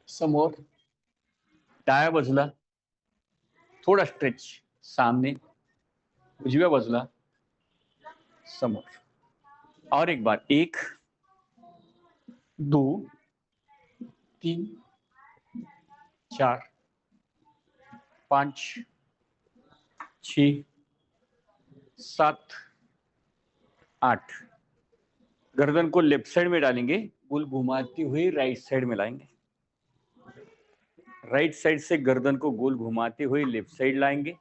समोर, डाव्या बाजूला थोडा स्ट्रेच, सामने, उजव्या बाजूला, समोर. और एक बार, 1 2 3 4 5 6 7 8. गर्दन को लेफ्ट साइड में डालेंगे, गोल घुमाते हुए राइट साइड में लाएंगे. राइट साइड से गर्दन को गोल घुमाते हुए लेफ्ट साइड लाएंगे.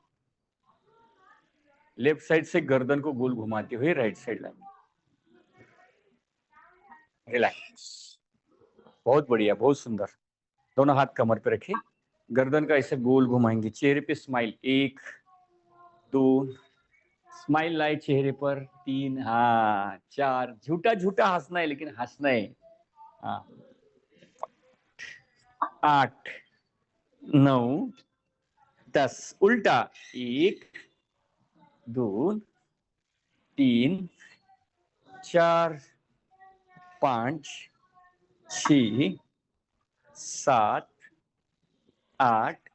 लेफ्ट साइड से गर्दन को गोल घुमाते हुए राइट साइड लाएंगे. रिलैक्स. बहुत बढ़िया, बहुत सुंदर. दोनों हाथ कमर पे रखें, गर्दन का ऐसे गोल घुमाएंगे. चेहरे पे स्माइल. 1 2, स्माइल लाए चेहरे पर. 3, हाँ 4. झूठा झूठा हंसना है, लेकिन हंसना है. हाँ. 8 9 10. उल्टा. 1 2 3 4 5 6 7 8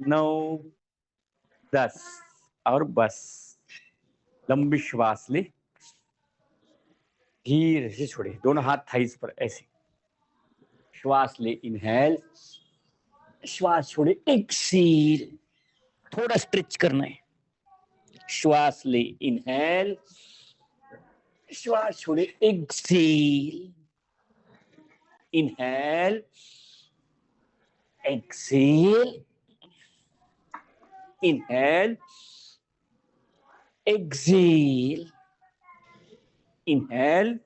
9 10. और बस. लंबी श्वास ले, धीरे से छोड़े. दोनों हाथ थाइस पर ऐसे. श्वास ले, इनहेल. श्वास छोड़े, एक्सेल. थोड़ा स्ट्रेच करना है. श्वास ले, इनहेल. श्वास छोड़े, exhale. Inhale, exhale. Inhale, exhale. Inhale,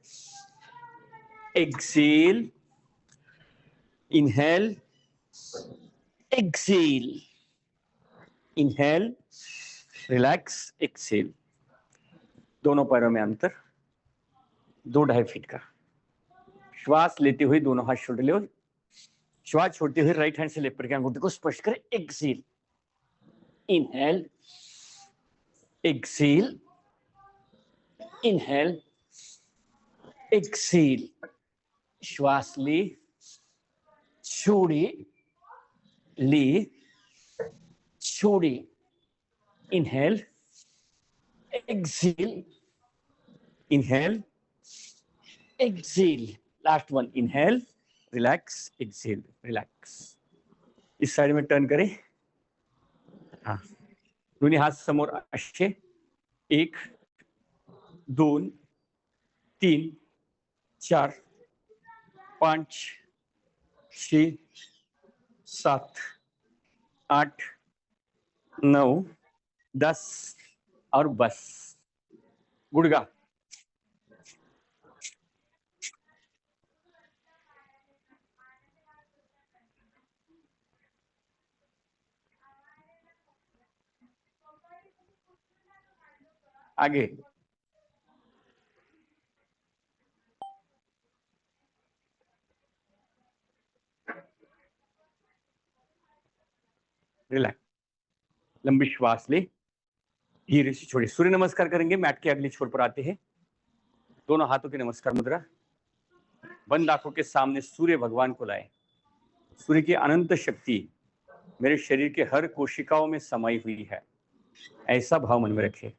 exhale. Inhale, exhale. Inhale, relax, exhale. दोनों पैरों में अंतर 2-2.5 फीट का. श्वास लेते हुए दोनों हाथ शोल्डर लेवल. श्वास छोड़ते हुए राइट हैंड से लेफ्ट पैर के अंगूठे को स्पर्श करें. Exhale. Inhale, exhale. Inhale, exhale. श्वास ले, छोड़े, ले, छोड़े. Inhale, exhale. Inhale, exhale. Last one. Inhale, relax, exhale, relax. इस साइड में टर्न करें. हाँ. दोन्ही हात समोर असे. 1 2 3 4 5 6 7 8 9 10. और बस. गुड़गा. आगे. रिलैक्स. लंबी श्वास ले, धीरे से छोड़े. सूर्य नमस्कार करेंगे. मैट के अगले छोर पर आते हैं. दोनों हाथों की नमस्कार मुद्रा. बंद आंखों के सामने सूर्य भगवान को लाए. सूर्य की अनंत शक्ति मेरे शरीर के हर कोशिकाओं में समाई हुई है, ऐसा भाव मन में रखें.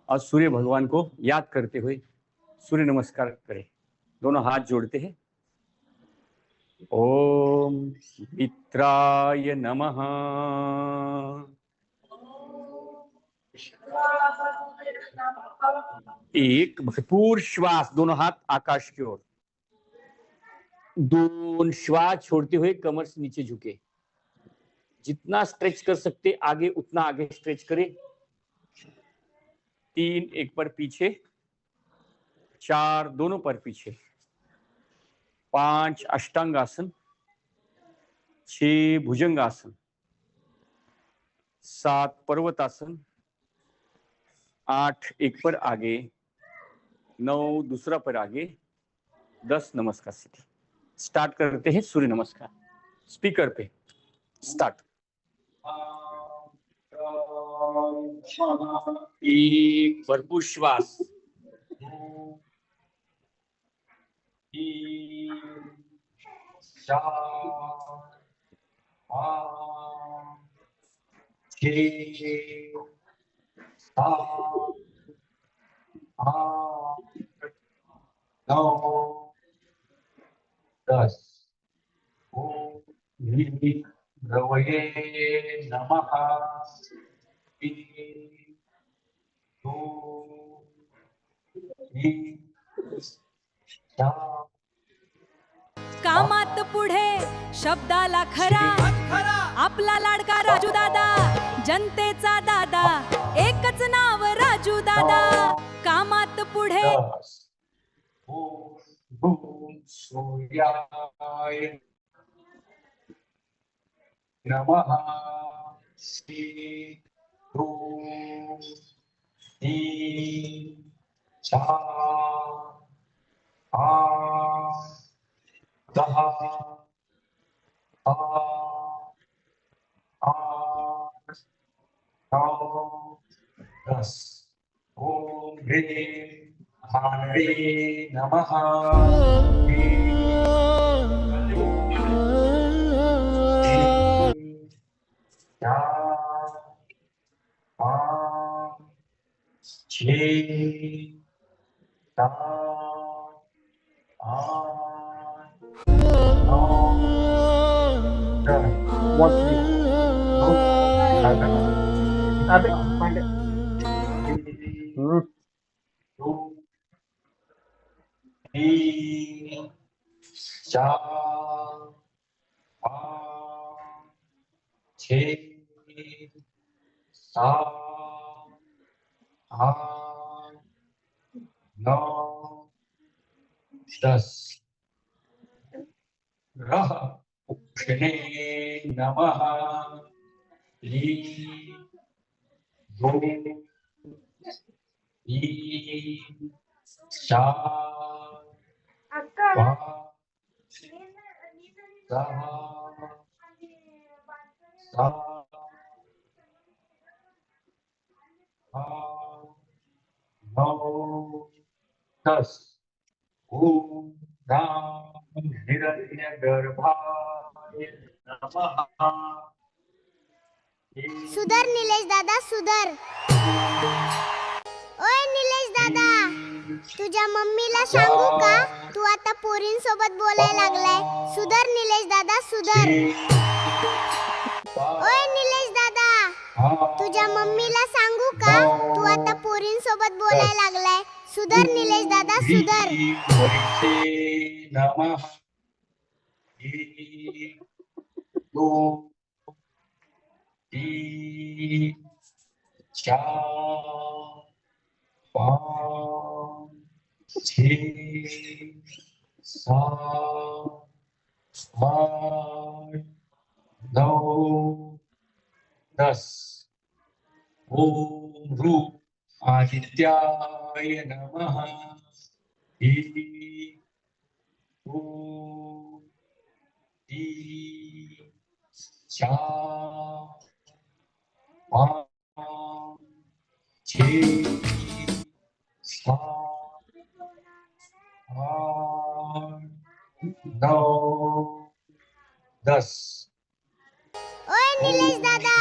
और सूर्य भगवान को याद करते हुए सूर्य नमस्कार करें. दोनों हाथ जोड़ते हैं. ओम मित्राय नमः. एक भरपूर श्वास. दोनों हाथ आकाश की ओर. 2 श्वास छोड़ते हुए कमर से नीचे झुके. जितना स्ट्रेच कर सकते आगे उतना आगे स्ट्रेच करें. 3 एक पर पीछे. 4 दोनों पर पीछे. 5 अष्टांगासन. 6 भुजंगासन. 7 पर्वतासन. 8 एक पर आगे. 9 दूसरा पर आगे. 10 नमस्कार स्थिति. स्टार्ट करते हैं सूर्य नमस्कार. स्पीकर पे स्टार्ट. एक भरपूर श्वास. 2 3 चार पाँच छः सात आठ नौ 10 ओम ह्रीं भ्रवये नमः 3 2 1 4 कामात पुढे शब्दाला खरा आपला लाडका राजू दादा जनतेचा दादा एकच नाव राजू दादा कामात पुढे 10 ओम भूम सूर्याय नमः 1 2 3 4 5 10 8 9 10 ओम ह्रीं भानवे नमः 4 5 6 7 8 ग्रह उक्षणे नमः 3 2 1 4 5 6 7 9 10 ओम राम हिरण्यगर्भाय नमः सुधर निलेश दादा सुधर. ओय निलेश दादा, तुझ्या मम्मीला सांगू का तू आता पोरींसोबत बोलायला लागलाय. सुधर निलेश दादा सुधर. ओय निलेश दादा, तुझ्या मम्मीला सांगू का तू आता पोरींसोबत बोलायला लागलाय. सुधर निलेश दादा सुधर. नमः 1 2 3 4 5 6 7 8 9 10 ओम रूप आदित्याय नमः 1 2 3 4 5 6 7 8 9 10 ओय निलेश दादा,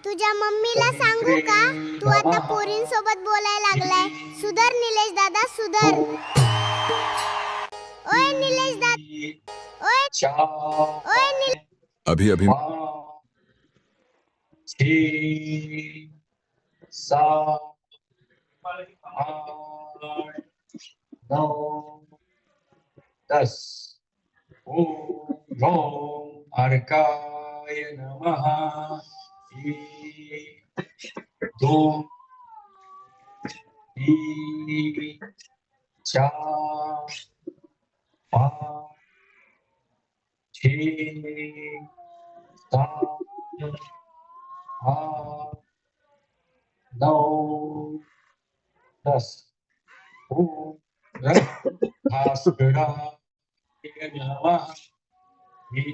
तुझ्या मम्मीला सांगू का तू आता पोरींसोबत बोलायला लागलाय. सुधर निलेश दादा सुधर. ओय निलेश दादा, ओय निलेश अभी 6 7 8 9 10 ओम अर्काय नमः 1 2 3 4 5 6 7 8 9 10 ओम भास्कराय नमः 1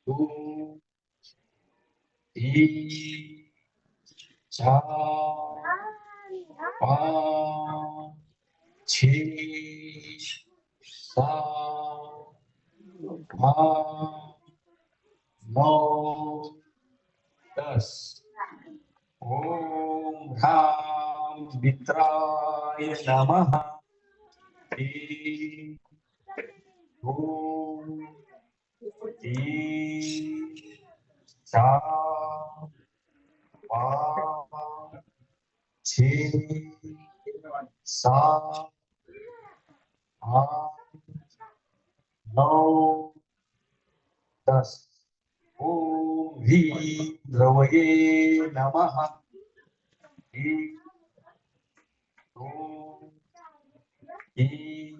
2 3 4 5 6 7 आठ, नौ, 10. ओम ह्रां मित्राय नमः. 1, 2, 3, 4, 5, 6, 7, 8, 9, 10. ओम ह्रीं द्रवये नमः. 1, 2, 3,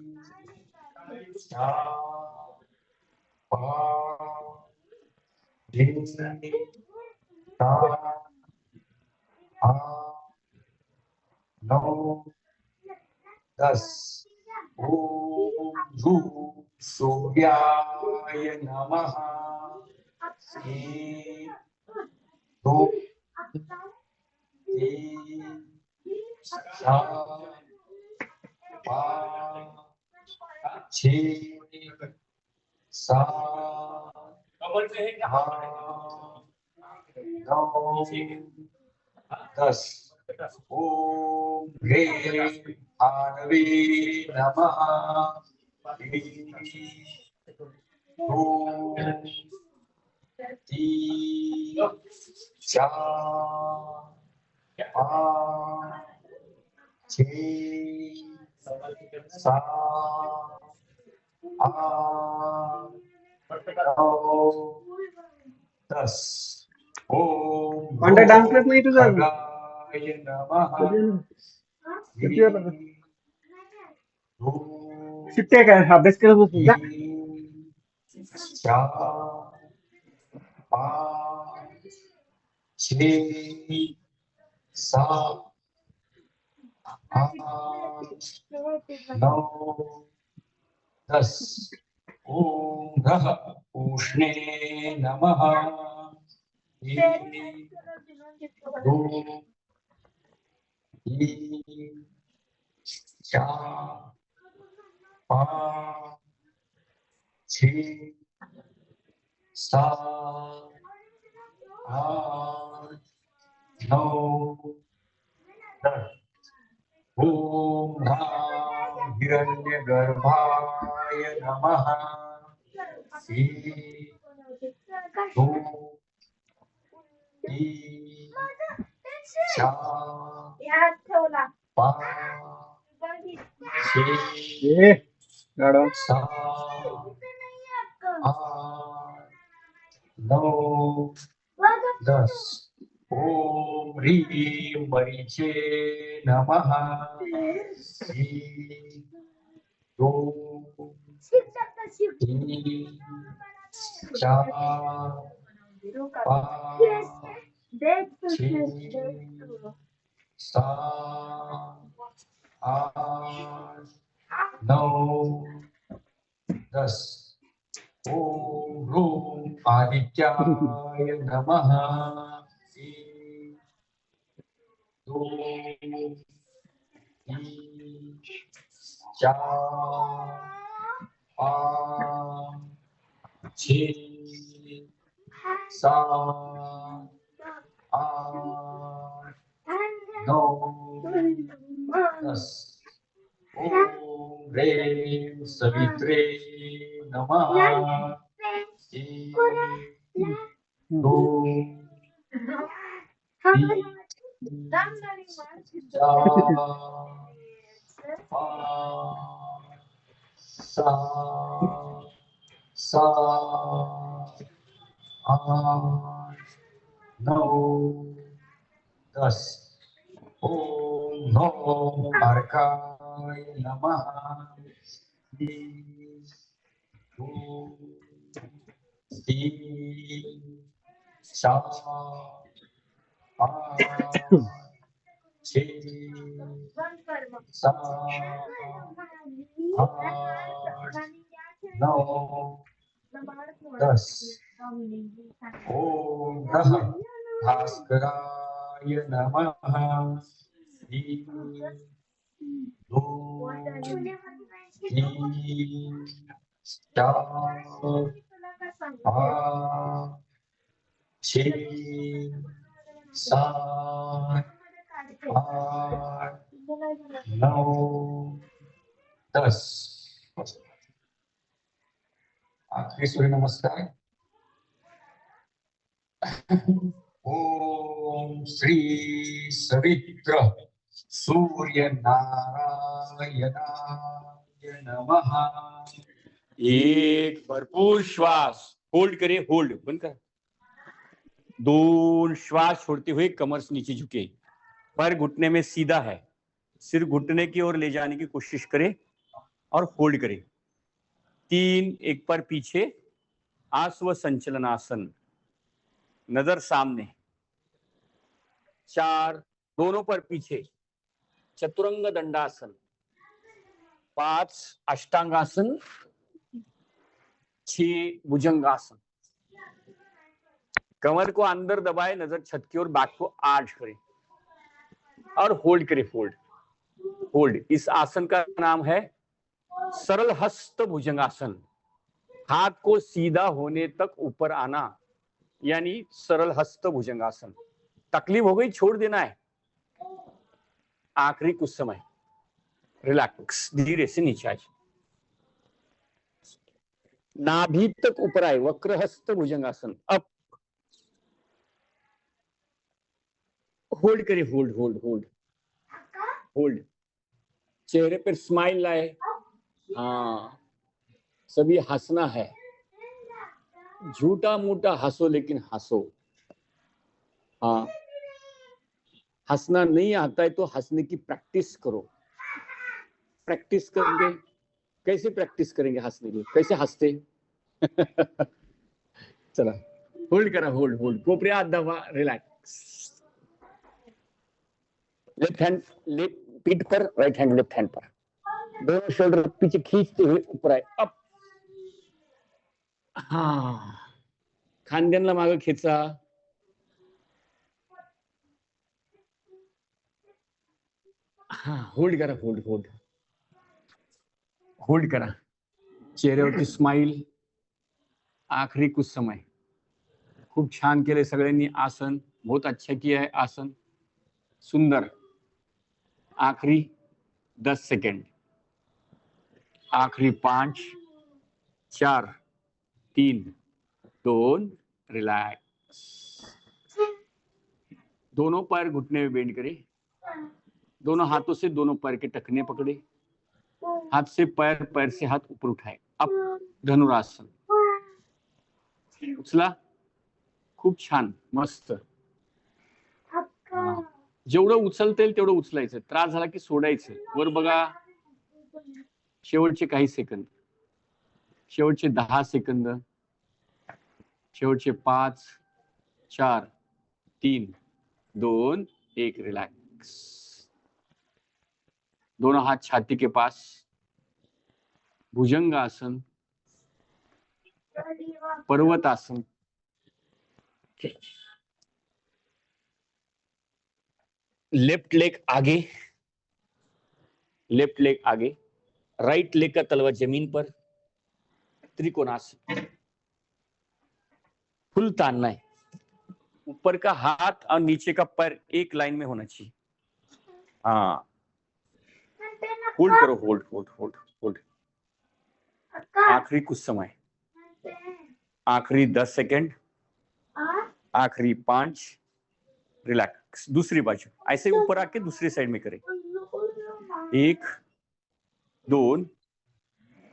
4, 5, 6, 7, 8, 9, 10. ओम धूप सूर्याय नमः. 1, 2, 3, 4, 5, 6, 7, 8, 9, 10. ओम ह्रीं भानवे नमः. 1, 2, 3, 4, 5, 6, 7, 8, 9, 10. ओम कॉन्टॅक्ट डान्स क्लास नाही तुझा अजून? खगाय नमः. किती वेळ लागला? 2, शिट्ट्या काय अभ्यास करत बसून जा. 3, 4, 5, 6, 7, 8, 9, 10. ओम रः उष्णे नमः. 1, 2, 3, 4, 5, 6, 7, 8, 9, 10. ओम ह्रां हिरण्यगर्भाय नमः. 1, 2, 3, 4, 5, 6, ए गाडवा 7, 8, 9, 10. ओम ह्रीं मरीचे नमः. 1, 2, 3, 4, 5, 6, 7, 8, 9, 10. ओम ह्रूं आदित्याय नमः. 1, 2, 3, 4, 5, 6, 7, 8, 9, 10. ओम ह्रीं सवित्रे नमः. 1, 2, 3, 4, 5, 6, 7, 8, 9, 10. ओम नमो अर्काय नमः. 1, 2, 3, 4, 5, 6, 7, 8, 9, 10. ओम नः भास्कराय नमः. 1, 2, 3, 4, पाँच, छः, सात, आठ, 9, 10। आखिरी सूर्य नमस्कार। ओम श्री सवित्र सूर्य नारायणाय नमः। एक भरपूर श्वास होल्ड करें, होल्ड बंद कर। 2 श्वास छोड़ते हुए कमर से नीचे झुके, पैर घुटने में सीधा है, सिर घुटने की ओर ले जाने की कोशिश करें और होल्ड करें। 3 एक पैर पीछे, आश्व संचलनासन, नजर सामने। 4 दोनों पर पीछे, चतुरंग दंडासन। 5 अष्टांगासन। 6 भुजंगासन। कमर को अंदर दबाए, नजर छत की ओर, बैक को आर्च करें और होल्ड करें। Hold hold. इस आसन का नाम है सरल हस्त भुजंगासन। हाथ को सीधा होने तक ऊपर आना यानी सरल हस्त भुजंगासन। तकलीफ हो गई, छोड़ देना है। आखिरी कुछ समय रिलैक्स, धीरे से नीचे आए, नाभि तक ऊपर आए, वक्रहस्त भुजंगासन। अब होल्ड करें, होल्ड होल्ड होल्ड होल्ड। चेहरे पर स्माइल लाए। हाँ, सभी हंसना है, झूठा मूठा हंसो लेकिन हंसो। हाँ, हंसना नहीं आता है तो हंसने की प्रैक्टिस करो। प्रैक्टिस करेंगे, कैसे प्रैक्टिस करेंगे हंसने की, कैसे हंसते? चला, होल्ड करा, होल्ड होल्ड। कोपऱ्या दबा, रिलैक्स। लेफ्ट हैंड लेफ्ट पीठ पर, राइट हैंड लेफ्ट हैंड पर, दोनों शोल्डर पीछे खींचते हुए ऊपर आए। अप। हाँ, खांद्यांना मागे खेचा। हाँ, होल्ड करा, होल्ड होल्ड होल्ड करा। चेहऱ्यावरती स्माइल। आखरी कुछ समय। खूप छान केले सगळ्यांनी आसन, बहुत अच्छा किया है आसन, सुंदर। आखरी 10 सेकंड, आखरी 5, 4, 3, 2, रिलैक्स। दोनों पैर घुटने में बेंड करें, दोनों हाथों से दोनों पैर के टखने पकड़े, हाथ से पैर, पैर से हाथ ऊपर उठाए। अब धनुरासन, उचला। खूप छान, मस्त। जेवढं उचलता येईल तेवढं उचलायचं, त्रास झाला की सोडायचं। वर बघा, शेवटचे काही सेकंद, शेवटचे 10 सेकंद, शेवटचे 5, 4, 3, 2, 1, रिलैक्स। दोनों हाथ छाती के पास, भुजंगासन, पर्वतासन। लेफ्ट लेग आगे, लेफ्ट लेग आगे, राइट लेग का तलवा जमीन पर, त्रिकोणासन। फुल तानना है, ऊपर का हाथ और नीचे का पैर एक लाइन में होना चाहिए। हाँ, होल्ड करो, होल्ड होल्ड होल्ड होल्ड। आखिरी कुछ समय, आखिरी 10 सेकंड, आखिरी 5, रिलैक्स। दूसरी बाजू ऐसे ऊपर आके दूसरी साइड में करें। 1, 2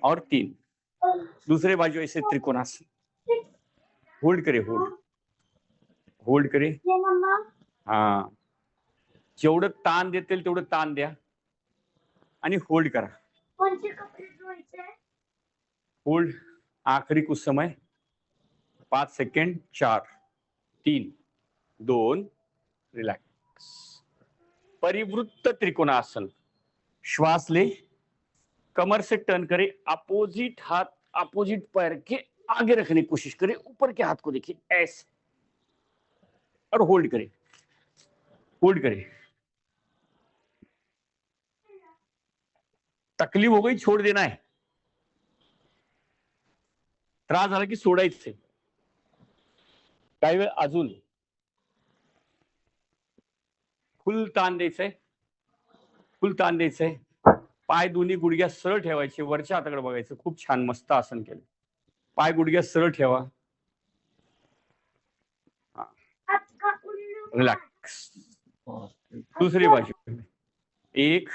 और 3। दूसरे बाजू ऐसे त्रिकोणासन। होल्ड करे, होल्ड होल्ड करे। हाँ, जेवढं ताण देता येईल तेवढं ताण द्या आणि होल्ड करा। होल्ड। आखिरी कुछ समय, 5 सेकंड, 4, 3, 2, रिलैक्स। परिवृत्त त्रिकोणासन। श्वास ले, कमर से टर्न करें, अपोजिट हाथ अपोजिट पैर के आगे रखने की कोशिश करें, ऊपर के हाथ को देखिए ऐसे और होल्ड करें, होल्ड करें। तकलीफ हो गई, छोड़ देना है। त्रास झाला की सोडायचे. काही वेळ अजून फुल ताण द्यायचंय, फुल ताण द्यायचंय. पाय दोन्ही गुडघ्या सरळ ठेवायचे, वरच्या हाताकडे बघायचं. खूप छान, मस्त आसन केलं. पाय गुडघ्या सरळ ठेवा. रिलॅक्स. दूसरी बाजू 1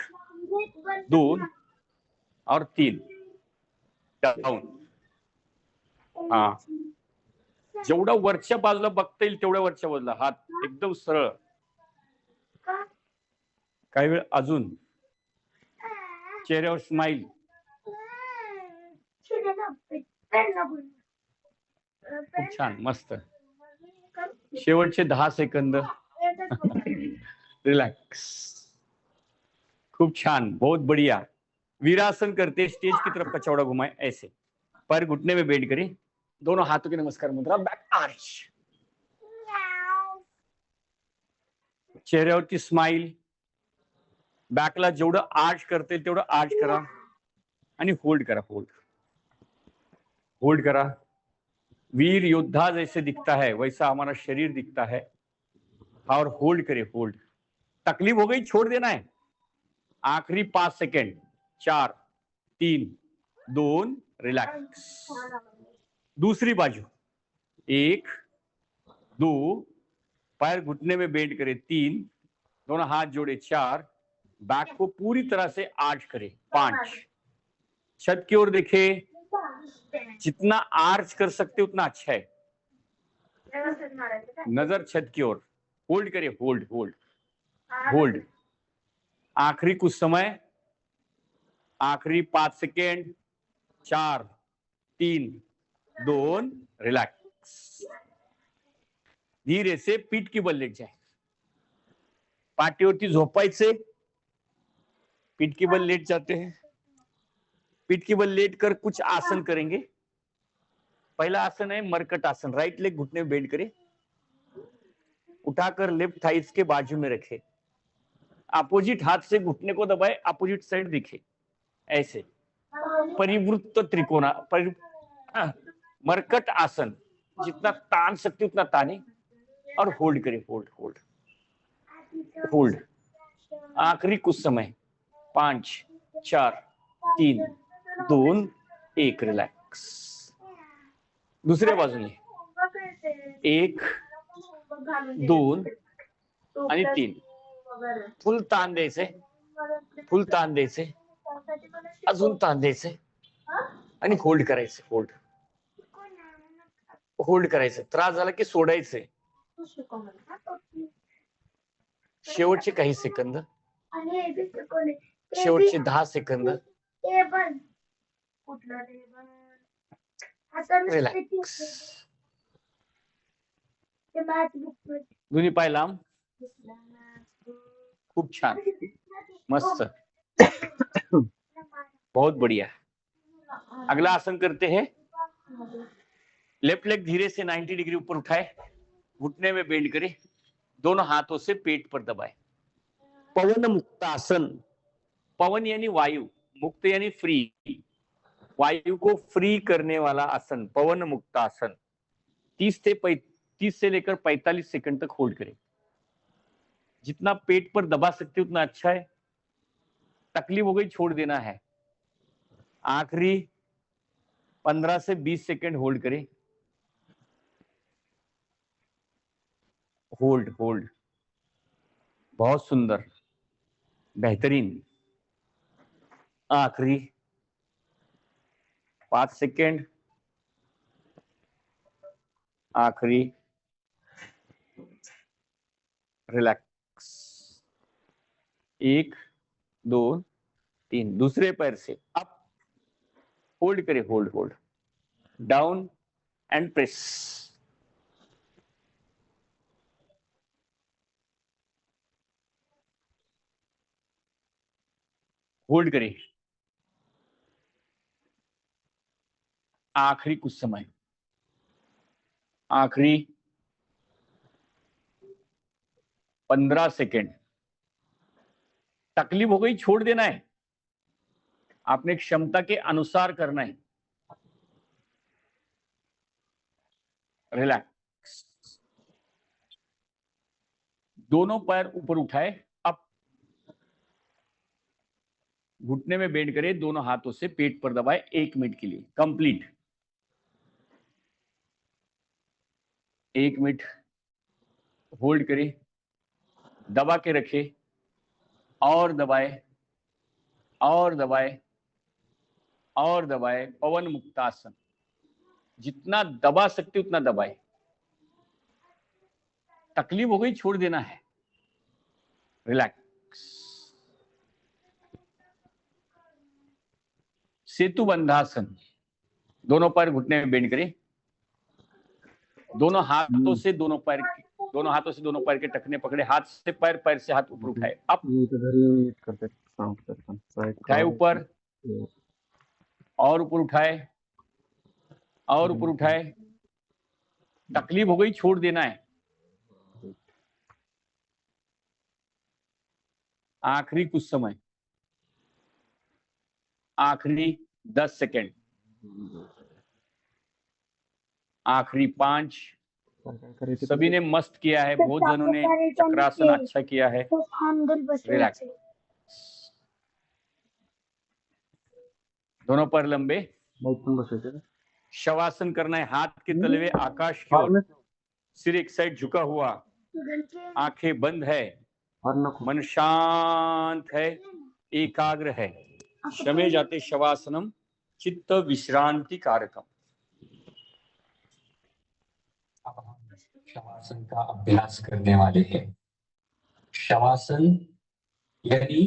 2 और 3 डाऊन. हा, जेवढा वरच्या बाजूला बघता येईल तेवढ्या वरच्या बाजूला हात एकदम सरळ. काही वेळ अजून चेहऱ्यावर स्माइल. खूप छान, मस्त. शेवटचे 10 सेकंद. रिलैक्स. खूप छान, बहुत बढ़िया. वीरासन करते स्टेज की तरफ का चौड़ा घुमाए ऐसे. पैर घुटने में बेंड करें, दोनों हाथों की नमस्कार मुद्रा, बैक आर्च. चेहऱ्यावरची स्माइल. बॅकला जेवढं आर्च करते तेवढं आर्च करा आणि होल्ड करा. होल्ड होल्ड करा. वीर योद्धा जैसे दिखता है वैसा हमारा शरीर दिखता है. और होल्ड करे, होल्ड. तकलीफ हो गई, छोड़ देना है. आखिरी 5 सेकेंड. 4 3 2 रिलैक्स. दूसरी बाजू 1 2 पैर घुटने में बेंड करे. 3 दोनों हाथ जोड़े. 4 बैक को पूरी तरह से आर्च करे. 5 छत की ओर देखे. जितना आर्च कर सकते उतना अच्छा है. नजर छत की ओर. होल्ड करे, होल्ड होल्ड होल्ड. आखिरी कुछ समय, आखिरी 5 सेकेंड. 4 3 2 रिलैक्स. धीरे से पीठ की बल लेट जाए. पाठीवरती झोपायचे. पीठ की बल लेट जाते हैं. पीठ की बल लेट कर कुछ आसन करेंगे. पहला आसन है मरकट आसन. राइट लेग घुटने में बेंड करें, उठाकर लेफ्ट थाइस के बाजू में रखे. अपोजिट हाथ से घुटने को दबाए, अपोजिट साइड दिखे ऐसे. परिवृत्त त्रिकोणा मरकट आसन. जितना तान सकते उतना ताने और होल्ड करें. Hold hold hold. आखिरी कुछ समय. 5 4 3 2 1 रिलैक्स. दुसऱ्या बाजूने 1 2 आणि 3. फुल ताण द्यायचे, फुल ताण द्यायचे, अजून ताण द्यायचे आणि होल्ड करायचे. होल्ड होल्ड करायचं. त्रास झाला की सोडायचे. शेवटचे काही सेकंद, शेवटचे 10 सेकंद. रिलॅक्स. दोन्ही पाय लांब. खूप छान, मस्त, बहुत बढ़िया. अगला आसन करते हैं. लेफ्ट लेग धीरे से 90 डिग्री ऊपर उठाए, घुटने में बेंड करें, दोनों हाथों से पेट पर दबाए. पवन मुक्तासन. पवन यानी वायु, मुक्त यानी फ्री. वायु को फ्री करने वाला आसन पवन मुक्तासन. 30 से लेकर 45 सेकंड तक होल्ड करें. जितना पेट पर दबा सकते उतना अच्छा है. तकलीफ हो गई छोड़ देना है. आखिरी 15 से 20 सेकंड होल्ड करें. Hold hold. बहुत सुंदर, बेहतरीन. आखिरी 5 सेकंड. आखिरी. रिलैक्स. 1 2 3. दूसरे पैर से अप. होल्ड करें. Hold hold. Down and press. Hold करें. आखिरी कुछ समय, आखिरी 15 सेकेंड. तकलीफ हो गई छोड़ देना है. आपने क्षमता के अनुसार करना है. रिलैक्स। दोनों पैर ऊपर उठाए, अप। घुटने में बेंड करें, दोनों हाथों से पेट पर दबाए 1 मिनट के लिए कंप्लीट। 1 मिनट होल्ड करें, दबा के रखें और दबाए और दबाए और दबाए। पवन मुक्तासन, जितना दबा सकते उतना दबाए। तकलीफ हो गई छोड़ देना है। रिलैक्स। सेतु बंधासन, दोनों पैर घुटने में बेंड करें, दोनों हाथों से दोनों पैर के टखने पकड़े, हाथ से पैर, पैर से हाथ ऊपर उठाए, अप। उठाए ऊपर और ऊपर उठाए और ऊपर उठाए। तकलीफ हो गई छोड़ देना है। आखिरी कुछ समय, आखिरी 10 सेकेंड, आखिरी 5। सभी ने मस्त किया है, बहुत जनों ने चक्रासन अच्छा किया है। रिलैक्स। दोनों पैर लंबे, शवासन करना है। हाथ के तलवे आकाश की ओर, सिर एक साइड झुका हुआ, आंखें बंद है, मन शांत है, एकाग्र है। शमे जाते शवासनम चित्त विश्रांति कारकम। अब हम शवासन का अभ्यास करने वाले हैं। शवासन यानी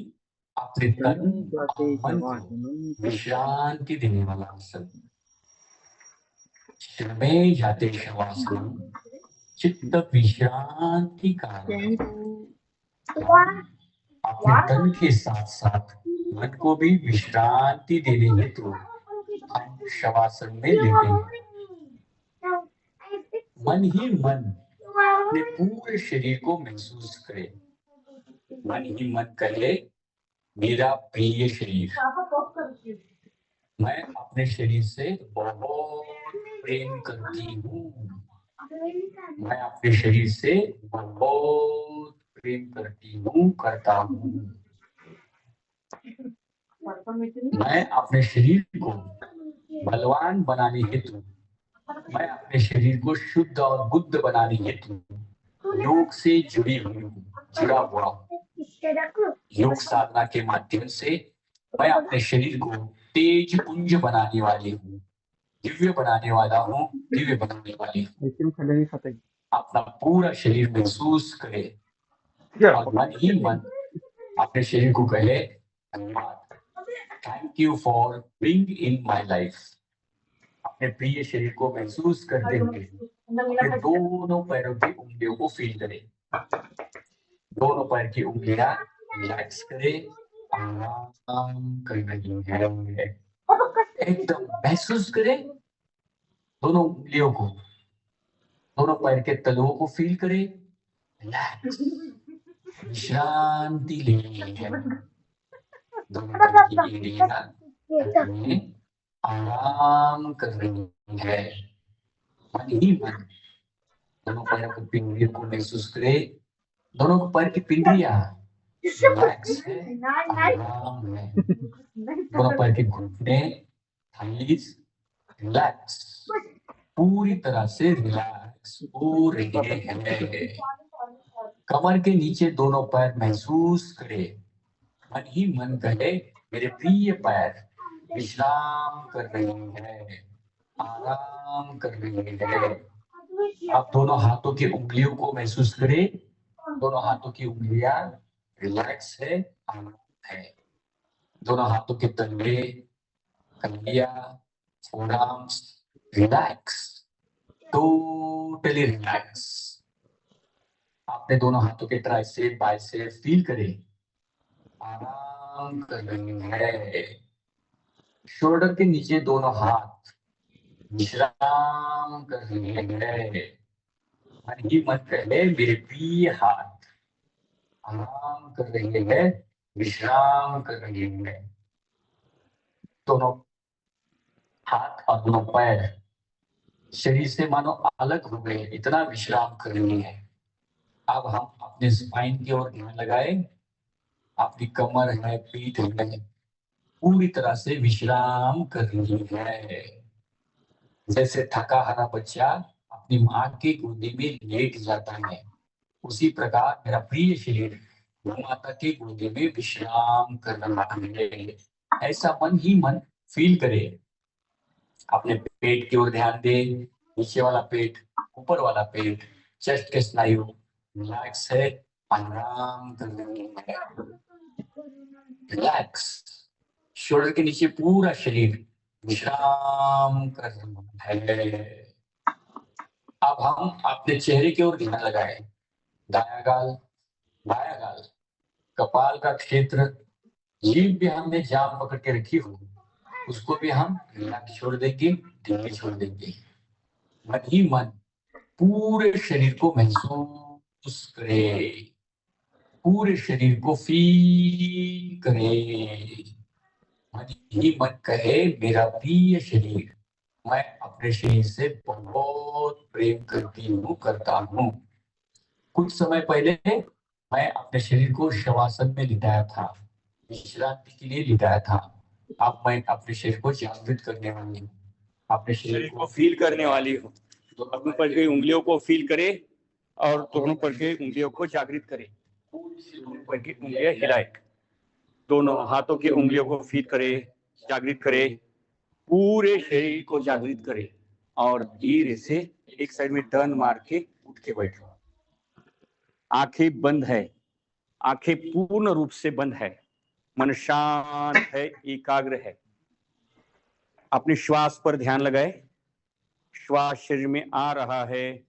अपने तन और मन को विश्रांति देने वाला आसन। शमे जाते शवासनम चित्त विश्रांति कारकम। अपने तन के साथ साथ मन को भी विश्रांति देने हेतु हम शवासन में लेते हैं। मन ही मन अपने पूरे शरीर को महसूस करे। मन ही मन कहे, मेरा प्रिय शरीर। मैं अपने शरीर से बहुत प्रेम करती हूँ। मैं अपने शरीर से बहुत प्रेम करती हूँ, करता हूँ। मैं अपने शरीर को बलवान बनाने हेतु, मैं अपने शरीर को शुद्ध और बुद्ध बनाने हेतु योग से जुड़ा हुआ हूँ। योग साधना के माध्यम से मैं अपने शरीर को तेज पुंज बनाने वाली हूँ, दिव्य बनाने वाला हूँ, दिव्य बनाने वाली हूँ। अपना पूरा शरीर महसूस करे और मन ही मन अपने शरीर को कहे, धन्यवाद, thank you for being in my life. अपने प्रिय शरीर को महसूस करते हुए अपने दोनों पैरों की उंगलियों को फील करें। दोनों पैर की उंगलियां रिलैक्स करें, आराम कर रही है। एकदम महसूस करें दोनों उंगलियों को, दोनों पैर के तलुओं को फील करें, रिलैक्स, विश्रांति ले रही है। दोनों पैर की उंगलियां आराम कर रही है। मन ही मन दोनों पैरों की पिंडलियों को महसूस करे। दोनों पैर की पिंडलियां रिलैक्स है, आराम है। दोनों पैर के घुटने, थाइज रिलैक्स, पूरी तरह से रिलैक्स हो रहे हैं। कमर के नीचे दोनों पैर महसूस करे। मन ही मन कहे, मेरे प्रिय पैर विश्राम कर रही है, आराम कर रही है। अब दोनों हाथों की उंगलियों को महसूस करें। दोनों हाथों की उंगलियां रिलैक्स है, आराम है। दोनों हाथों के तलवे, कंगिया, फोरआर्म्स रिलैक्स, टोटली रिलैक्स। आपने दोनों हाथों के ट्राइसेप, बाइसेप फील करें, आराम कर रही है। शोल्डर के नीचे दोनों हाथ विश्राम कर रही है। मन ही मन कहे, मेरे प्रिय हाथ आराम कर रही है, विश्राम कर रही है। दोनों हाथ और दोनों पैर शरीर से मानो अलग हो गए, इतना विश्राम करनी है। अब हम अपने स्पाइन की ओर ध्यान लगाए। आपकी कमर है, पीठ है, पूरी तरह से विश्राम करनी है। जैसे थका हारा बच्चा अपनी माँ की गोदी में लेट जाता है, उसी प्रकार मेरा प्रिय शरीर माता की गोदी में विश्राम कर रहा है। ऐसा मन ही मन फील करे। अपने पेट की ओर ध्यान दे। नीचे वाला पेट, ऊपर वाला पेट, चेस्ट के स्नायु रिलैक्स है, आराम कर रहे हैं। रिलैक्स। शोल्डर के नीचे पूरा शरीर विश्राम कर रहा है। अब हम अपने चेहरे की ओर ध्यान लगाए। दायां गाल, बायां गाल, कपाल का क्षेत्र, जीभ भी हमने जाम पकड़ के रखी हो, उसको भी हम रिलैक्स छोड़ देंगे, ढीले छोड़ देंगे। मन ही मन पूरे शरीर को महसूस करे, पूरे शरीर को फील करे। मन ही मन कहे, मेरा प्रिय शरीर, मैं अपने शरीर से बहुत प्रेम करती हूँ, करता हूँ। कुछ समय पहले मैं अपने शरीर को शवासन में लिटाया था, विश्रांति के लिए लिटाया था। अब मैं अपने शरीर को जागृत करने वाली हूँ, अपने शरीर को फील करने वाली हो। तो दोनों पर की उंगलियों को फील करे और दोनों पर की उंगलियों को जागृत करे। दोनों पर की उंगलियां हिलाए, दोनों हाथों की उंगलियों को फील करे, जागृत करे, पूरे शरीर को जागृत करे और धीरे से एक साइड में टर्न मार के उठ के बैठो। आंखें बंद है, आंखें पूर्ण रूप से बंद है, मन शांत है, एकाग्र है। अपने श्वास पर ध्यान लगाए। श्वास शरीर में आ रहा है,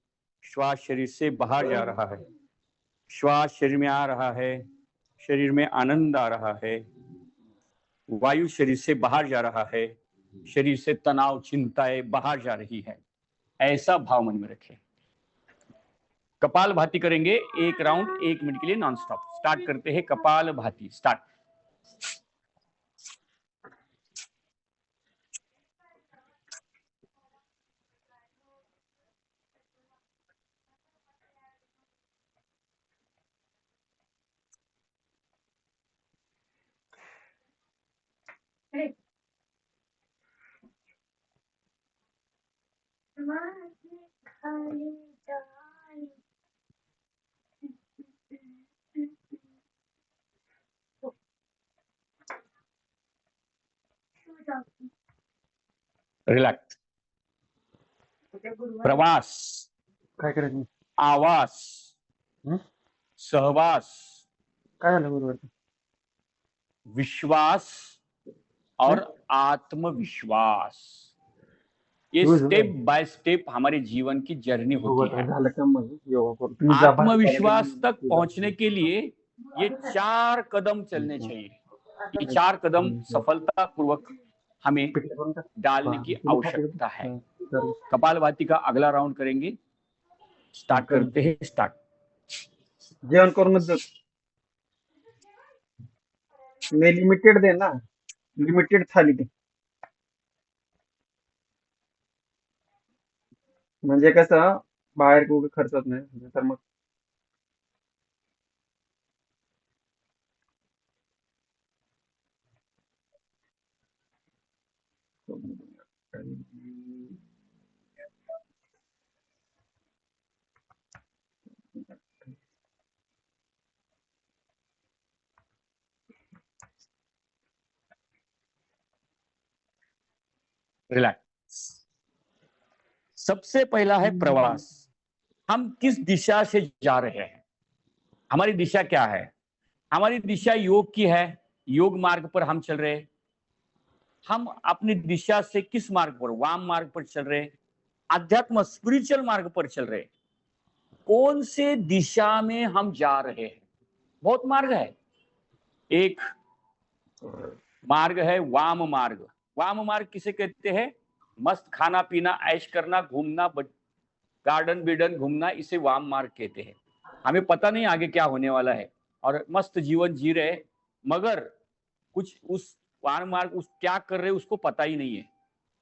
श्वास शरीर से बाहर जा रहा है। श्वास शरीर में आ रहा है, शरीर में आनंद आ रहा है। वायु शरीर से बाहर जा रहा है, शरीर से तनाव चिंताएं बाहर जा रही है। ऐसा भाव मन में रखें। कपाल भाती करेंगे, एक राउंड 1 मिनट के लिए नॉन स्टॉप। स्टार्ट करते हैं कपाल भाती। स्टार्ट। रिलॅक्स। प्रवास, काय करायचं आवास, हं? सहवास, काय झालं बरोबर विश्वास और आत्मविश्वास, ये रोज स्टेप बाय स्टेप हमारे जीवन की जर्नी होती है। झालं का मग योगा करू तुम्ही जा बाहेर आत्मविश्वास चालायला तक पहुंचने के लिए ये 4 कदम चलने चाहिए। ये 4 कदम सफलतापूर्वक हमें पिठलं करून टाक. डालने की तुला आवश्यकता है। तर कपालभाती का अगला राउंड करेंगे। स्टार्ट करते हैं। स्टार्ट। जेवण करूनच जात मी लिमिटेड दे ना, लिमिटेड थाली दे. म्हणजे कसं बाहेर कुठे खर्च होत नाही तर मग रिलैक्स। सबसे पहला है प्रवास। हम किस दिशा से जा रहे हैं? हमारी दिशा क्या है? हमारी दिशा योग की है। योग मार्ग पर हम चल रहे हैं। हम अपनी दिशा से किस मार्ग पर? वाम मार्ग पर चल रहे हैं, अध्यात्म स्पिरिचुअल मार्ग पर चल रहे हैं। कौन से दिशा में हम जा रहे हैं? बहुत मार्ग है। एक मार्ग है वाम मार्ग। वाम मार्ग किसे कहते हैं? मस्त खाना पीना, ऐश करना, घूमना, गार्डन बिडन घूमना, इसे वाम मार्ग कहते हैं। हमें पता नहीं आगे क्या होने वाला है और मस्त जीवन जी रहे, मगर कुछ उस वाम मार्ग उस क्या कर रहे उसको पता ही नहीं है।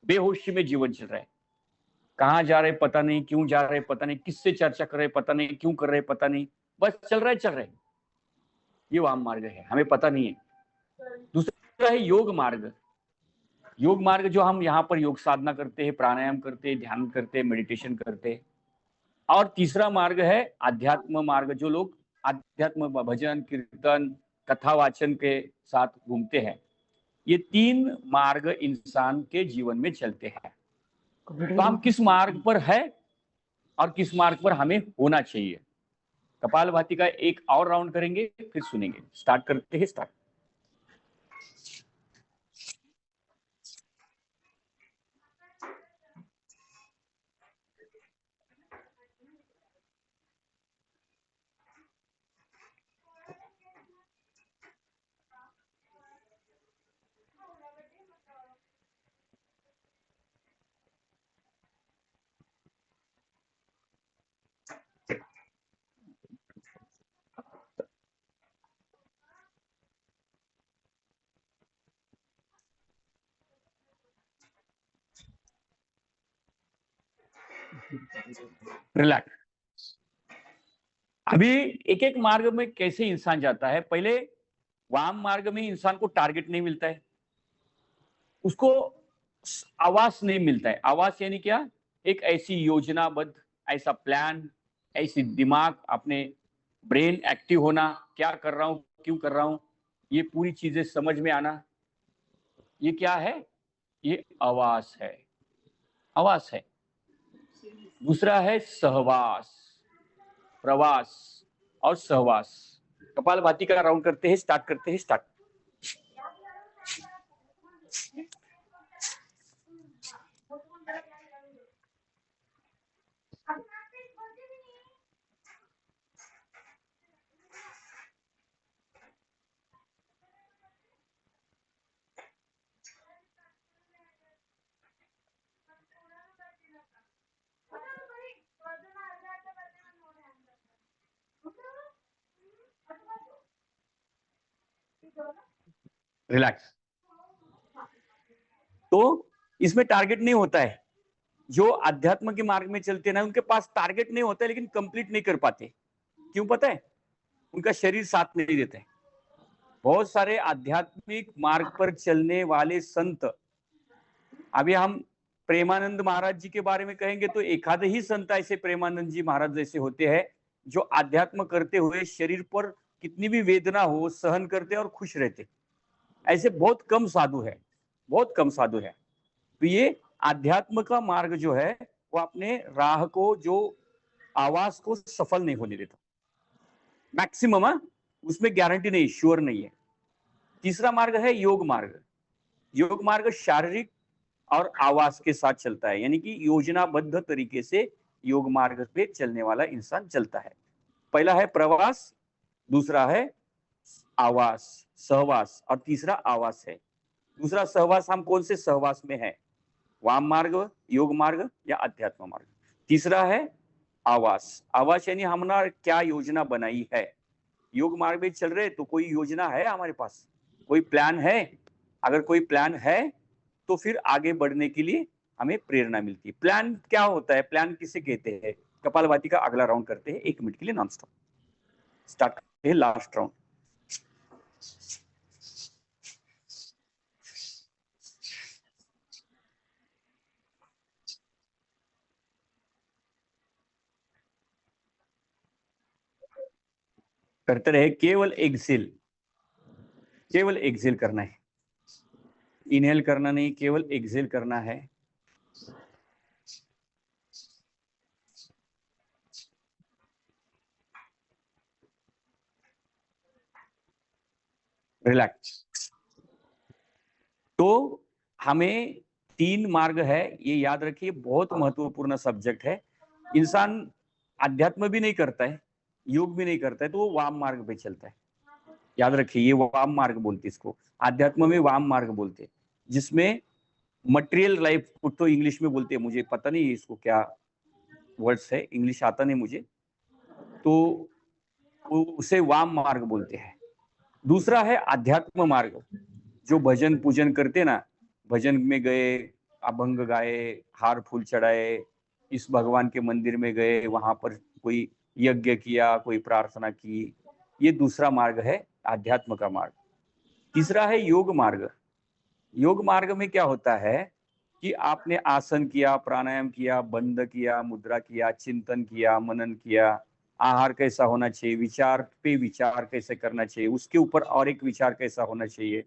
बेहोशी में जीवन चल रहा है। कहाँ जा रहे पता नहीं, क्यों जा रहे पता नहीं, किससे चर्चा कर रहे पता नहीं, क्यों कर रहे पता नहीं, बस चल रहे। ये वाम मार्ग है, हमें पता नहीं है। दूसरा है योग मार्ग। योग मार्ग जो हम यहाँ पर योग साधना करते हैं, प्राणायाम करते हैं, ध्यान करते हैं, मेडिटेशन करते हैं। और तीसरा मार्ग है आध्यात्म मार्ग, जो लोग आध्यात्म भजन कीर्तन कथा वाचन के साथ घूमते हैं। ये 3 मार्ग इंसान के जीवन में चलते हैं। तो हम किस मार्ग पर है और किस मार्ग पर हमें होना चाहिए, कपालभाति का एक और राउंड करेंगे, फिर सुनेंगे। स्टार्ट करते हैं। स्टार्ट। रिलैक्स। अभी एक एक मार्ग में कैसे इंसान जाता है। पहले वाम मार्ग में इंसान को टारगेट नहीं मिलता है, उसको आवास नहीं मिलता है। आवास यानी क्या? एक ऐसी योजनाबद्ध, ऐसा प्लान, ऐसी दिमाग, अपने ब्रेन एक्टिव होना, क्या कर रहा हूं, क्यों कर रहा हूं, ये पूरी चीजें समझ में आना। ये क्या है? ये आवास है, आवास है। दूसरा है सहवास, प्रवास और सहवास। कपालभाति का राउंड करते हैं, स्टार्ट करते हैं। स्टार्ट। रिलैक्स। तो इसमें टारगेट नहीं होता है। जो अध्यात्म के मार्ग में चलते हैं ना, उनके पास टारगेट नहीं होता है, लेकिन कंप्लीट नहीं कर पाते। क्यों पता है? उनका शरीर साथ नहीं देता है। बहुत सारे आध्यात्मिक मार्ग पर चलने वाले संत, अभी हम प्रेमानंद महाराज जी के बारे में कहेंगे तो एकाध ही संत ऐसे प्रेमानंद जी महाराज जैसे होते हैं, जो आध्यात्म करते हुए शरीर पर कितनी भी वेदना हो सहन करते और खुश रहते। ऐसे बहुत कम साधु है, बहुत कम साधु है। तो ये आध्यात्म का मार्ग जो है वो अपने राह को, जो आवास को सफल नहीं होने देता। मैक्सिमम उसमें गारंटी नहीं, श्योर नहीं है। तीसरा मार्ग है योग मार्ग। योग मार्ग शारीरिक और आवास के साथ चलता है, यानी कि योजनाबद्ध तरीके से योग मार्ग पे चलने वाला इंसान चलता है। पहला है प्रवास, दूसरा है आवास, सहवास, और तीसरा आवास है। दूसरा सहवास हम कौन से सहवास में है? वाम मार्ग, योग मार्ग या अध्यात्म मार्ग। तीसरा है आवास। आवास यानी हमने क्या योजना बनाई है। योग मार्ग में चल रहे तो कोई योजना है हमारे पास, कोई प्लान है। अगर कोई प्लान है तो फिर आगे बढ़ने के लिए हमें प्रेरणा मिलती है। प्लान क्या होता है, प्लान किसे कहते हैं? कपालभाति का अगला राउंड करते हैं 1 मिनट के लिए नॉन स्टॉप। स्टार्ट करते हैं लास्ट राउंड। करते रहे, केवल एक्सेल, केवल एक्सेल करना है, इनहेल करना नहीं, केवल एक्सेल करना है। रिलैक्स। तो हमें 3 मार्ग है, ये याद रखिए, बहुत महत्वपूर्ण सब्जेक्ट है। इंसान अध्यात्म भी नहीं करता है, योग भी नहीं करता है, तो वो वाम मार्ग पे चलता है। याद रखिए, ये वाम मार्ग बोलते इसको, अध्यात्म में वाम मार्ग बोलते, जिसमें मटेरियल लाइफ को तो इंग्लिश में बोलते हैं, मुझे पता नहीं इसको क्या वर्ड्स है, इंग्लिश आता नहीं मुझे, तो उसे वाम मार्ग बोलते हैं। दूसरा है आध्यात्म मार्ग, जो भजन पूजन करते ना, भजन में गए, अभंग गाए, हार फूल चढ़ाए, इस भगवान के मंदिर में गए, वहां पर कोई यज्ञ किया, कोई प्रार्थना की। ये दूसरा मार्ग है, आध्यात्म का मार्ग। तीसरा है योग मार्ग। योग मार्ग में क्या होता है कि आपने आसन किया, प्राणायाम किया, बंद किया, मुद्रा किया, चिंतन किया, मनन किया, आहार कैसा होना चाहिए, विचार पे विचार कैसे करना चाहिए, उसके ऊपर और एक विचार कैसा होना चाहिए।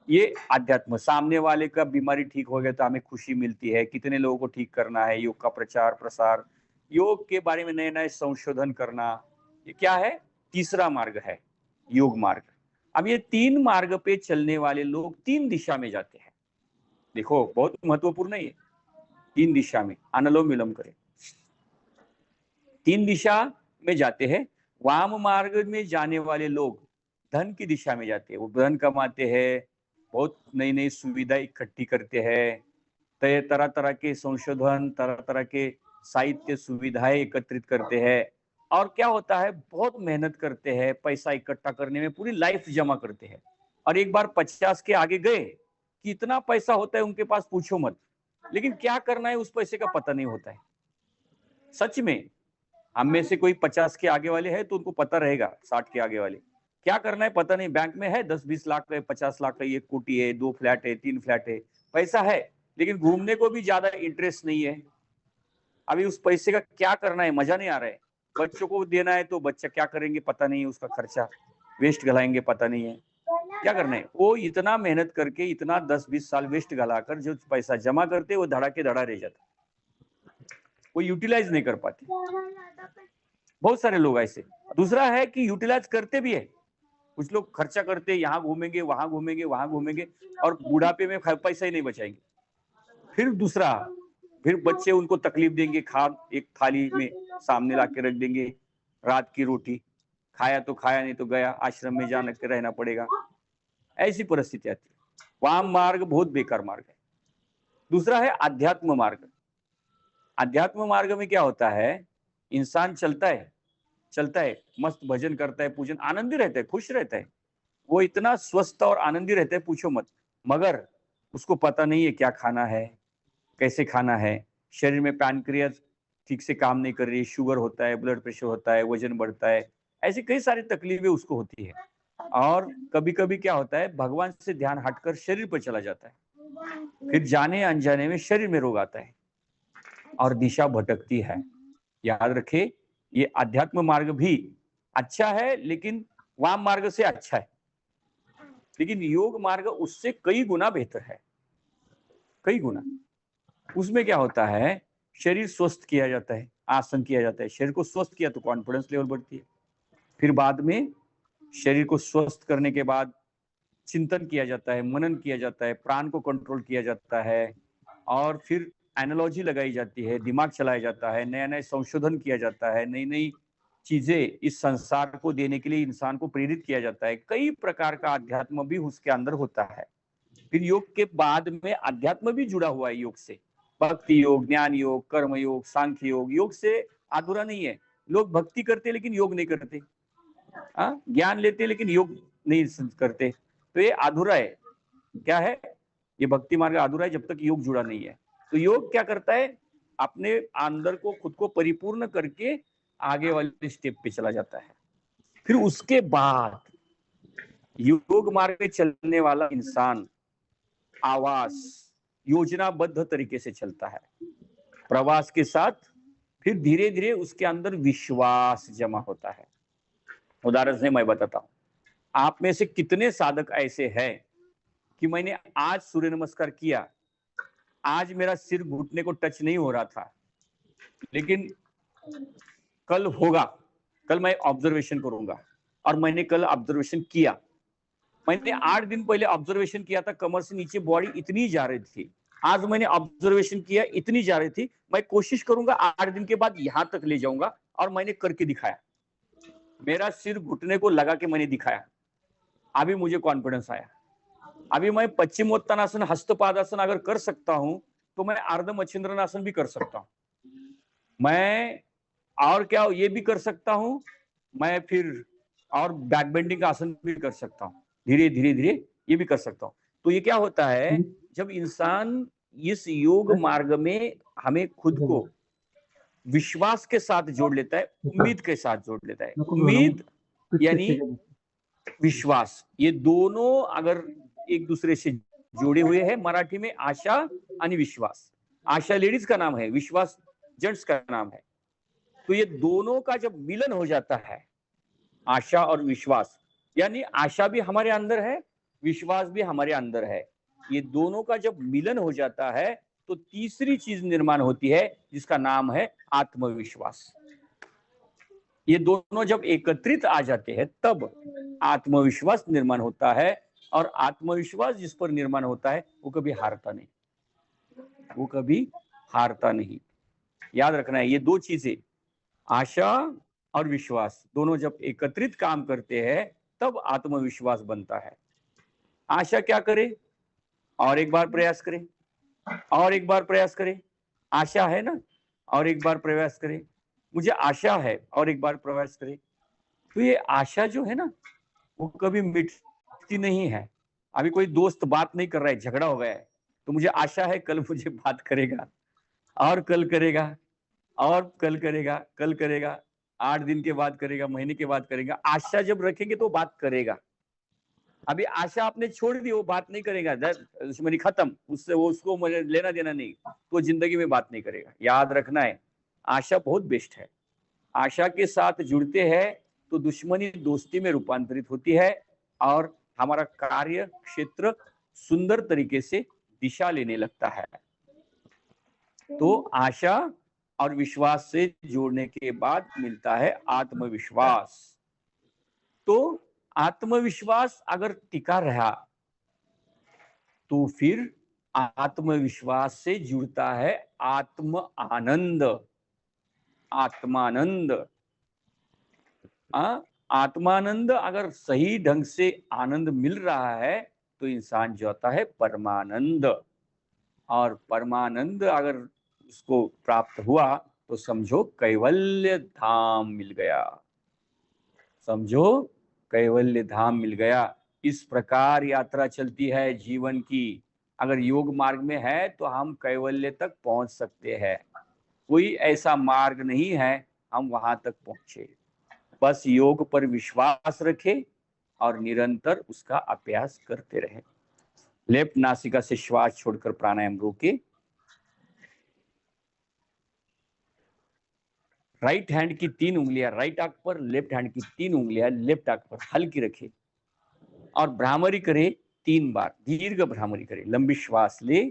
ये आध्यात्म। सामने वाले का बीमारी ठीक हो गया तो हमें खुशी मिलती है, कितने लोगों को ठीक करना है, योग का प्रचार प्रसार, योग के बारे में नए नए संशोधन करना, ये क्या है, तीसरा मार्ग है, योग मार्ग। अब ये तीन मार्ग पे चलने वाले लोग तीन दिशा में जाते हैं। देखो बहुत महत्वपूर्ण है ये, तीन दिशा में अनुलोम विलोम करें, तीन दिशा में जाते हैं। वाम मार्ग में जाने वाले लोग धन की दिशा में जाते हैं, वो धन कमाते हैं, बहुत नई नई सुविधा इकट्ठी करते हैं, तरह तरह के संशोधन, तरह तरह के साहित्य सुविधाएं एकत्रित करते हैं। और क्या होता है, बहुत मेहनत करते हैं, पैसा इकट्ठा करने में पूरी लाइफ जमा करते हैं। और एक बार 50 के आगे गए कि इतना पैसा होता है उनके पास, पूछो मत। लेकिन क्या करना है उस पैसे का पता नहीं होता है। सच में हम में से कोई 50 के आगे वाले हैं तो उनको पता रहेगा, 60 के आगे वाले क्या करना है पता नहीं। बैंक में है 10-20 लाख का, 50 लाख का, 1 कोटी है, 2 फ्लैट है, 3 फ्लैट है, पैसा है, लेकिन घूमने को भी ज्यादा इंटरेस्ट नहीं है। अभी उस पैसे का क्या करना है, मजा नहीं आ रहा है। बच्चों को देना है तो बच्चा क्या करेंगे पता नहीं है, उसका खर्चा वेस्ट गलाएंगे पता नहीं है, क्या करना है। वो इतना मेहनत करके, इतना 10-20 साल वेस्ट गलाकर जो पैसा जमा करते वो धड़ा के धड़ा रह जाता, वो यूटिलाइज नहीं कर पाते। बहुत सारे लोग ऐसे। दूसरा है कि यूटिलाइज करते भी है, कुछ लोग खर्चा करते, यहाँ घूमेंगे, वहां घूमेंगे, वहां घूमेंगे, और बुढ़ापे में पैसा ही नहीं बचाएंगे। फिर दूसरा, फिर बच्चे उनको तकलीफ देंगे, एक थाली में सामने ला के रख देंगे, रात की रोटी खाया तो खाया, नहीं तो गया, आश्रम में जाने के रहना पड़ेगा। ऐसी परिस्थिति आती है। वाम मार्ग बहुत बेकार मार्ग है। दूसरा है आध्यात्म मार्ग। आध्यात्म मार्ग में क्या होता है, इंसान चलता है, मस्त भजन करता है, पूजन, आनंदी रहता है, खुश रहता है, वो इतना स्वस्थ और आनंदी रहता है पूछो मत। मगर उसको पता नहीं है क्या खाना है, कैसे खाना है, शरीर में पैनक्रियाज ठीक से काम नहीं कर रही, शुगर होता है, ब्लड प्रेशर होता है, वजन बढ़ता है, ऐसी कई सारी तकलीफें उसको होती है। और कभी कभी क्या होता है, भगवान से ध्यान हटकर शरीर पर चला जाता है, फिर जाने अनजाने में शरीर में रोग आता है और दिशा भटकती है। याद रखे, ये आध्यात्म मार्ग भी अच्छा है, लेकिन वाम मार्ग से अच्छा है, लेकिन योग मार्ग उससे कई गुना बेहतर है, कई गुना। उसमें क्या होता है, शरीर स्वस्थ किया जाता है, आसन किया जाता है, शरीर को स्वस्थ किया तो कॉन्फिडेंस लेवल बढ़ती है। फिर बाद में शरीर को स्वस्थ करने के बाद चिंतन किया जाता है, मनन किया जाता है, प्राण को कंट्रोल किया जाता है, और फिर एनालॉजी लगाई जाती है, दिमाग चलाया जाता है, नया नया संशोधन किया जाता है, नई नई चीजें इस संसार को देने के लिए इंसान को प्रेरित किया जाता है। कई प्रकार का अध्यात्म भी उसके अंदर होता है। फिर योग के बाद में अध्यात्म भी जुड़ा हुआ है योग से, भक्ति योग, ज्ञान योग, कर्म योग, सांख्य योग। योग से अधूरा नहीं है। लोग भक्ति करते लेकिन योग नहीं करते, ज्ञान लेते लेकिन योग नहीं करते, तो ये अधूरा है। क्या है ये, भक्ति मार्ग अधूरा है जब तक योग जुड़ा नहीं है। तो योग क्या करता है, अपने अंदर को, खुद को परिपूर्ण करके आगे वाले स्टेप पे चला जाता है। फिर उसके बाद योग मार्ग पे चलने वाला इंसान आवास योजनाबद्ध तरीके से चलता है, प्रवास के साथ फिर धीरे धीरे उसके अंदर विश्वास जमा होता है। उदाहरण से मैं बताता हूं, आप में से कितने साधक ऐसे हैं कि मैंने आज सूर्य नमस्कार किया, आज मेरा सिर घुटने को टच नहीं हो रहा था, लेकिन कल होगा, कल मैं ऑब्जर्वेशन करूंगा, और मैंने कल ऑब्जर्वेशन किया। मैंने 8 दिन पहले ऑब्जर्वेशन किया था, कमर से नीचे बॉडी इतनी जा रही थी, आज मैंने ऑब्जर्वेशन किया इतनी जा रही थी, मैं कोशिश करूंगा 8 दिन के बाद यहां तक ले जाऊंगा, और मैंने करके दिखाया, मेरा सिर घुटने को लगा के मैंने दिखाया, अभी मुझे कॉन्फिडेंस आया। अभी मैं पश्चिमोत्तानासन, हस्तपादासन अगर कर सकता हूं तो मैं अर्ध मच्छिंद्रासन भी कर सकता हूं, मैं और क्या ये भी कर सकता हूं, मैं फिर और बैक बेंडिंग का आसन भी कर सकता हूं, धीरे धीरे धीरे ये भी कर सकता हूं। तो ये क्या होता है, जब इंसान इस योग मार्ग में हमें खुद को विश्वास के साथ जोड़ लेता है, उम्मीद के साथ जोड़ लेता है। उम्मीद यानी विश्वास, ये दोनों अगर एक दूसरे से जुड़े हुए हैं, मराठी में आशा आणि विश्वास। आशा लेडीज का नाम है, विश्वास जेंट्स का नाम है। तो ये दोनों का जब मिलन हो जाता है, आशा और विश्वास, यानी आशा भी हमारे अंदर है, विश्वास भी हमारे अंदर है, ये दोनों का जब मिलन हो जाता है तो तीसरी चीज निर्माण होती है जिसका नाम है आत्मविश्वास। ये दोनों जब एकत्रित आ जाते हैं तब आत्मविश्वास निर्माण होता है, और आत्मविश्वास जिस पर निर्माण होता है वो कभी हारता नहीं, वो कभी हारता नहीं। याद रखना है, ये दो चीजें, आशा और विश्वास, दोनों जब एकत्रित काम करते हैं तब आत्मविश्वास बनता है। आशा क्या करे, और एक बार प्रयास करे, और एक बार प्रयास करे, आशा है ना, और एक बार प्रयास करे, मुझे आशा है, और एक बार प्रयास करे। तो ये आशा जो है ना वो कभी मिटती नहीं है। अभी कोई दोस्त बात नहीं कर रहा है, झगड़ा हो गया है, तो मुझे आशा है कल मुझे बात करेगा, और कल करेगा, और कल करेगा, कल करेगा, 8 दिन के बाद करेगा, महीने के बाद करेगा। आशा जब रखेंगे तो बात करेगा। अभी आशा आपने छोड़ दी, वो बात नहीं करेगा, दुश्मनी खत्म, उससे वो उसको मुझे लेना देना नहीं, तो जिंदगी में बात नहीं करेगा। याद रखना है, आशा बहुत बेस्ट है। आशा के साथ जुड़ते हैं तो दुश्मनी दोस्ती में रूपांतरित होती है, और हमारा कार्य क्षेत्र सुंदर तरीके से दिशा लेने लगता है। तो आशा और विश्वास से जोड़ने के बाद मिलता है आत्मविश्वास। तो आत्मविश्वास अगर टिका रहा तो फिर आत्मविश्वास से जुड़ता है आत्म आनंद, आत्मानंद। आत्मानंद अगर सही ढंग से आनंद मिल रहा है तो इंसान जाता है परमानंद, और परमानंद अगर उसको प्राप्त हुआ तो समझो कैवल्य धाम मिल गया, समझो कैवल्य धाम मिल गया। इस प्रकार यात्रा चलती है जीवन की। अगर योग मार्ग में है तो हम कैवल्य तक पहुंच सकते हैं, कोई ऐसा मार्ग नहीं है हम वहां तक पहुंचे। बस योग पर विश्वास रखें और निरंतर उसका अभ्यास करते रहें। लेफ्ट नासिका से श्वास छोड़कर प्राणायाम रोके। राइट हैंड की 3 उंगलियां राइट आंख पर, लेफ्ट हैंड की 3 उंगलियां लेफ्ट आंख पर हल्की रखें, और भ्रामरी करें 3 बार, दीर्घ भ्रामरी करें। लंबी श्वास ले,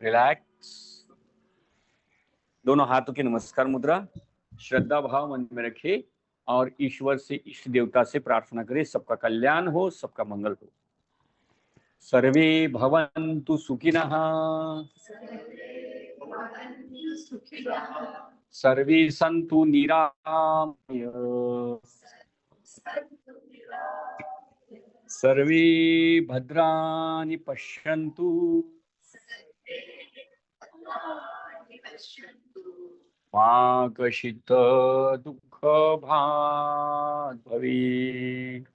रिलैक्स। दोनों हाथों की नमस्कार मुद्रा, श्रद्धा भाव मन में रखे और ईश्वर से, इष्ट देवता से प्रार्थना करें सबका कल्याण हो, सबका मंगल हो। सर्वे भवन्तु सुखिनः, सर्वे सन्तु निरामय, सर्वे भद्राणि पश्यन्तु मा कश्चित् दुःखभाग् भवेत्।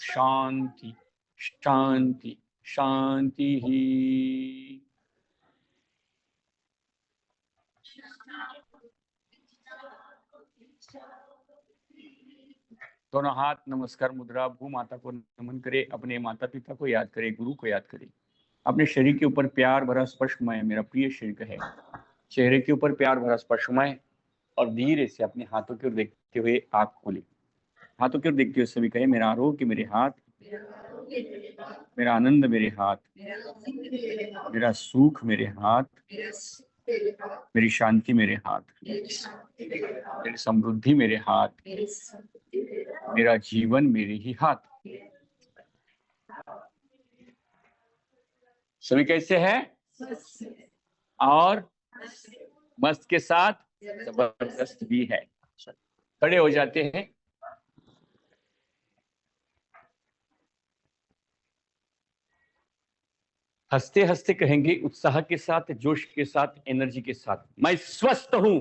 शांति शांति शांति ही। दोनों हाथ नमस्कार मुद्रा, भू माता को नमन करे, अपने माता पिता को याद करे, गुरु को याद करे, अपने शरीर के ऊपर प्यार भरा स्पर्श घुमाएं, मेरा प्रिय शरीर कहे। चेहरे के ऊपर प्यार भरा स्पर्श घुमाएं और धीरे से अपने हाथों की ओर देखते हुए आंख खोले। हाथों की ओर देखते हुए सभी कहे, मेरा आरोग्य मेरे हाथ, मेरा आनंद मेरे हाथ, मेरा सुख मेरे हाथ, मेरी शांति मेरे हाथ, मेरी समृद्धि मेरे हाथ, मेरा जीवन मेरे ही हाथ। सभी कैसे हैं? और मस्त के साथ जबरदस्त भी है। खड़े हो जाते हैं। हंसते हंसते कहेंगे, उत्साह के साथ, जोश के साथ, एनर्जी के साथ, मैं स्वस्थ हूं,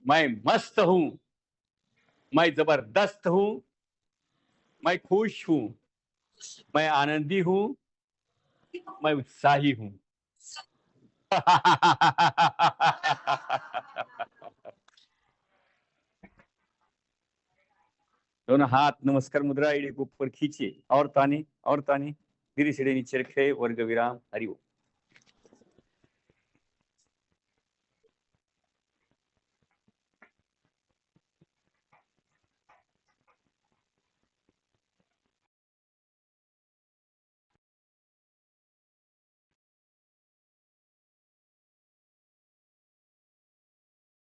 मैं मस्त हूं, मैं जबरदस्त हूं, मैं खुश हूं, मैं आनंदी हूं, मैं उत्साही हूं। दोनों हाथ नमस्कार मुद्रा एड़ी के ऊपर खींचे और ताने धीरे से नीचे रखे, वर्ग विराम, हरि ओम।